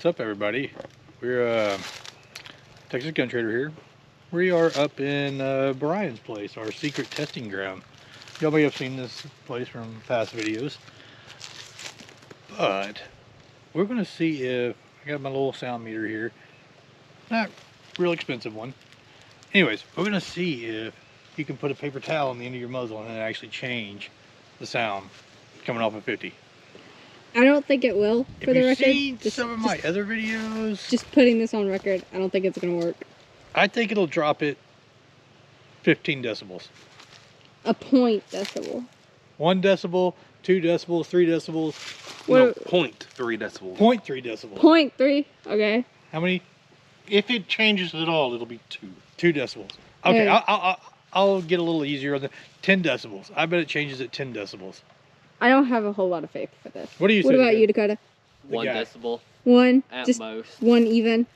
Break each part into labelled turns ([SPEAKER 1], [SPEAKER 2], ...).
[SPEAKER 1] What's up, everybody? We're Texas Gun Trader here. We are up in Brian's place, our secret testing ground. Y'all may have seen this place from past videos, but we're going to see if I got my little sound meter here. Not real expensive one. Anyways, we're going to see if you can put a paper towel on the end of your muzzle and it actually change the sound coming off of 50.
[SPEAKER 2] I don't think it will, for the record.
[SPEAKER 1] If you've seen some of my other videos,
[SPEAKER 2] just putting this on record, I don't think it's going to work.
[SPEAKER 1] I think it'll drop it 15 decibels.
[SPEAKER 2] A point decibel.
[SPEAKER 1] 1 decibel, 2 decibels, 3 decibels.
[SPEAKER 3] No, 0.3 decibels.
[SPEAKER 1] 0.3 decibels.
[SPEAKER 2] 0.3, okay.
[SPEAKER 1] How many?
[SPEAKER 3] If it changes at all, it'll be 2.
[SPEAKER 1] 2 decibels. Okay,
[SPEAKER 2] Yeah.
[SPEAKER 1] I'll get a little easier on the 10 decibels. I bet it changes at 10 decibels.
[SPEAKER 2] I don't have a whole lot of faith for this.
[SPEAKER 1] What do you say?
[SPEAKER 2] What about you, Dakota?
[SPEAKER 4] 1 decibel.
[SPEAKER 2] 1?
[SPEAKER 4] At
[SPEAKER 2] Just
[SPEAKER 4] most.
[SPEAKER 2] 1 even?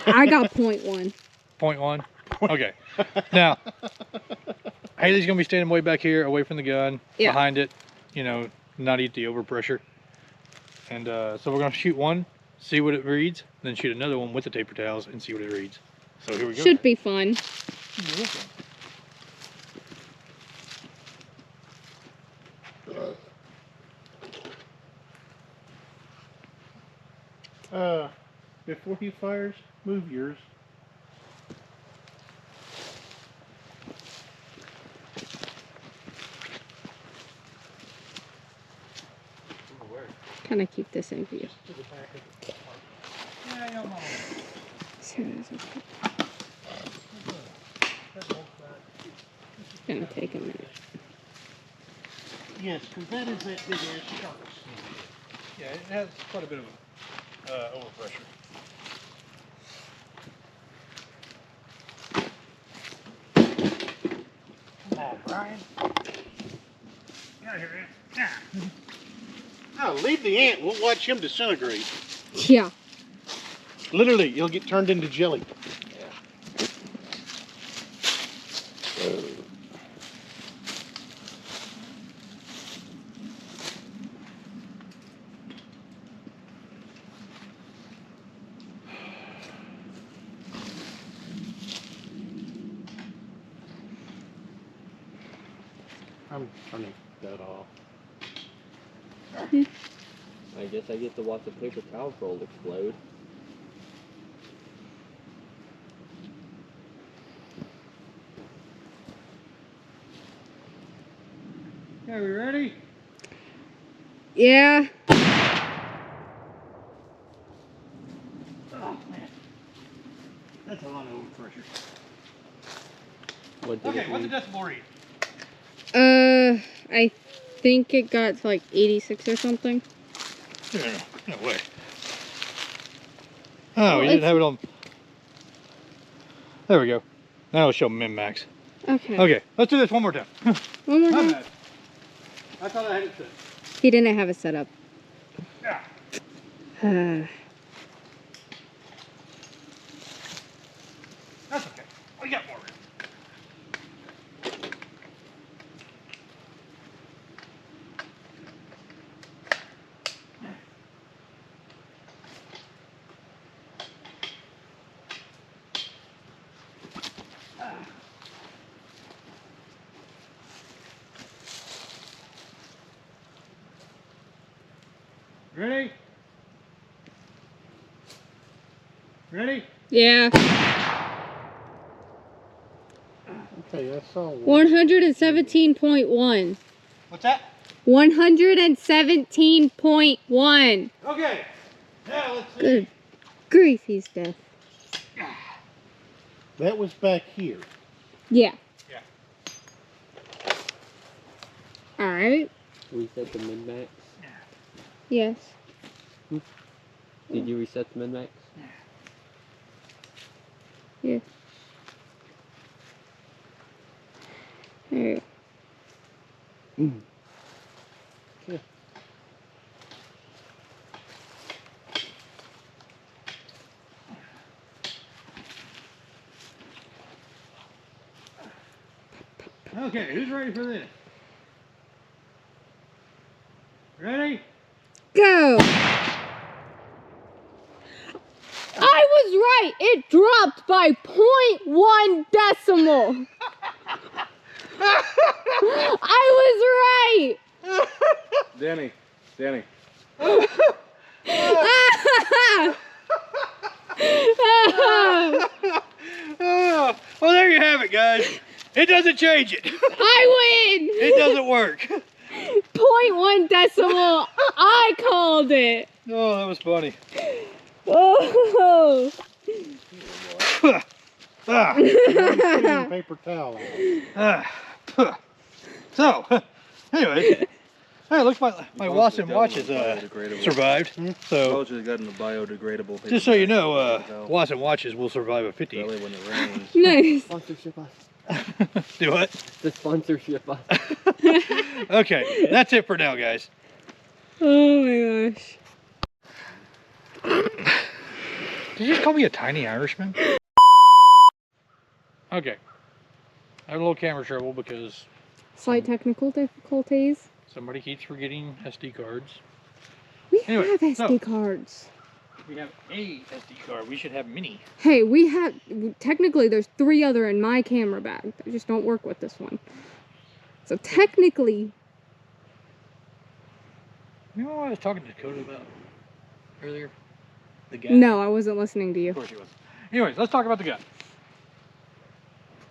[SPEAKER 2] I got 0.1.
[SPEAKER 1] 0.1? Okay. Now, Haley's going to be standing way back here, away from the gun, behind it, you know, not eat the overpressure. And so we're going to shoot one, see what it reads, then shoot another one with the taper towels and see what it reads. So here we go.
[SPEAKER 2] Should be fun.
[SPEAKER 3] Before he fires, move yours.
[SPEAKER 2] Kind of keep this in view. It's gonna take a minute.
[SPEAKER 3] Yes, because that is that big ass shark.
[SPEAKER 1] Yeah, it has quite a bit of overpressure.
[SPEAKER 3] Come on, Brian. Get out of here, Ant. No, leave the ant. We'll watch him disintegrate.
[SPEAKER 2] Yeah.
[SPEAKER 3] Literally, he'll get turned into jelly. I'm turning that off.
[SPEAKER 4] I guess I get to watch a paper towel roll explode.
[SPEAKER 1] Okay, we ready?
[SPEAKER 2] Yeah.
[SPEAKER 3] Oh, man. That's a lot of overpressure.
[SPEAKER 4] What did
[SPEAKER 1] Okay,
[SPEAKER 4] it
[SPEAKER 1] what's the
[SPEAKER 4] read?
[SPEAKER 1] decibel read?
[SPEAKER 2] I think it got to like 86 or something.
[SPEAKER 1] No way. Oh, you didn't have it on. There we go. Now it'll show min max.
[SPEAKER 2] Okay.
[SPEAKER 1] Okay, let's do this one more time.
[SPEAKER 2] One more
[SPEAKER 1] My
[SPEAKER 2] time.
[SPEAKER 1] bad. I thought I had it set.
[SPEAKER 2] He didn't have it set up.
[SPEAKER 1] Yeah. That's okay. We got more room. Ready? Ready?
[SPEAKER 2] Yeah.
[SPEAKER 3] Okay, I saw
[SPEAKER 2] 117.1.
[SPEAKER 1] What's that?
[SPEAKER 2] 117.1.
[SPEAKER 1] Okay. Now let's see.
[SPEAKER 2] Good grief, he's deaf.
[SPEAKER 3] That was back here.
[SPEAKER 2] Yeah.
[SPEAKER 1] Yeah.
[SPEAKER 2] Alright.
[SPEAKER 4] Reset the min-max?
[SPEAKER 2] Yes.
[SPEAKER 4] Did you reset the min-max?
[SPEAKER 2] Yeah. Alright.
[SPEAKER 3] Yeah.
[SPEAKER 1] Okay, who's ready for this? Ready?
[SPEAKER 2] Go! it dropped by 0.1 decimal. I was right.
[SPEAKER 4] Danny.
[SPEAKER 1] Well, there you have it, guys. It doesn't change it.
[SPEAKER 2] I win.
[SPEAKER 1] It doesn't work.
[SPEAKER 2] 0.1 decimal. I called it.
[SPEAKER 1] Oh, that was funny.
[SPEAKER 2] Oh.
[SPEAKER 1] Ah,
[SPEAKER 3] Clean paper towel.
[SPEAKER 1] so, anyway, hey, looks like my Wasson watch has survived. So,
[SPEAKER 4] Just got in the biodegradable paper
[SPEAKER 1] just so you
[SPEAKER 4] bag.
[SPEAKER 1] know, Wasson watches will survive a 50.
[SPEAKER 4] Especially when it rains.
[SPEAKER 2] Nice.
[SPEAKER 5] Sponsorship us.
[SPEAKER 1] Do what?
[SPEAKER 5] The sponsorship us.
[SPEAKER 1] Okay, that's it for now, guys.
[SPEAKER 2] Oh my gosh.
[SPEAKER 1] Did you just call me a tiny Irishman? Okay. I have a little camera trouble because
[SPEAKER 2] Slight technical difficulties.
[SPEAKER 1] somebody keeps forgetting SD cards.
[SPEAKER 2] We
[SPEAKER 1] Anyway,
[SPEAKER 2] have SD
[SPEAKER 1] so-
[SPEAKER 2] cards.
[SPEAKER 1] We have a SD card. We should have many.
[SPEAKER 2] Hey, we have, technically there's 3 other in my camera bag. They just don't work with this one. So technically,
[SPEAKER 1] You know what I was talking to Dakota about earlier? The guy?
[SPEAKER 2] no, I wasn't listening to you.
[SPEAKER 1] Of course he was. Anyways, let's talk about the gun.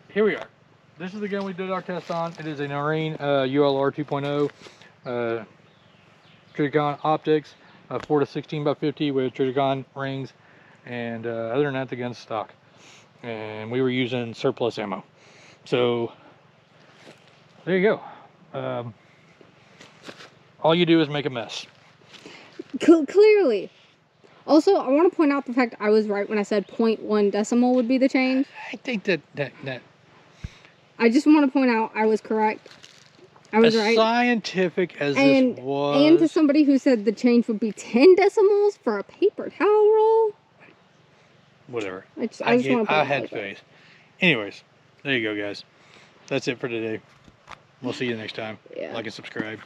[SPEAKER 1] Here we are. This is the gun we did our test on. It is a Noreen ULR 2.0 Triticon optics, 4 to 16 by 50 with Triticon rings, and other than that, the gun's stock. And we were using surplus ammo. So there you go. All you do is make a mess.
[SPEAKER 2] Clearly. Also, I want to point out the fact I was right when I said 0.1 decimal would be the change.
[SPEAKER 1] I think that
[SPEAKER 2] I just want to point out I was correct. I was
[SPEAKER 1] as
[SPEAKER 2] right.
[SPEAKER 1] scientific as
[SPEAKER 2] And-
[SPEAKER 1] this was,
[SPEAKER 2] And to somebody who said the change would be 10 decimals for a paper towel roll.
[SPEAKER 1] whatever.
[SPEAKER 2] I just want to point
[SPEAKER 1] I
[SPEAKER 2] out
[SPEAKER 1] had
[SPEAKER 2] that.
[SPEAKER 1] faith. Anyways, there you go, guys. That's it for today. We'll see you next time.
[SPEAKER 2] Yeah.
[SPEAKER 1] Like and subscribe.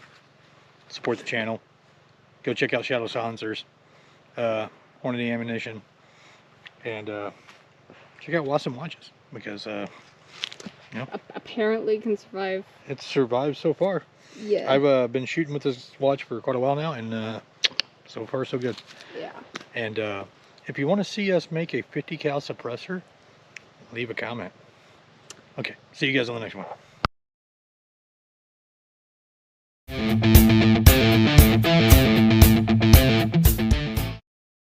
[SPEAKER 1] Support the channel. Go check out Shadow Silencers, Hornady Ammunition, and check out Wasson watches because
[SPEAKER 2] Apparently can survive.
[SPEAKER 1] it's survived so far.
[SPEAKER 2] Yeah.
[SPEAKER 1] I've been shooting with this watch for quite a while now, and so far so good.
[SPEAKER 2] Yeah.
[SPEAKER 1] And if you want to see us make a 50 cal suppressor, leave a comment. Okay, see you guys on the next one.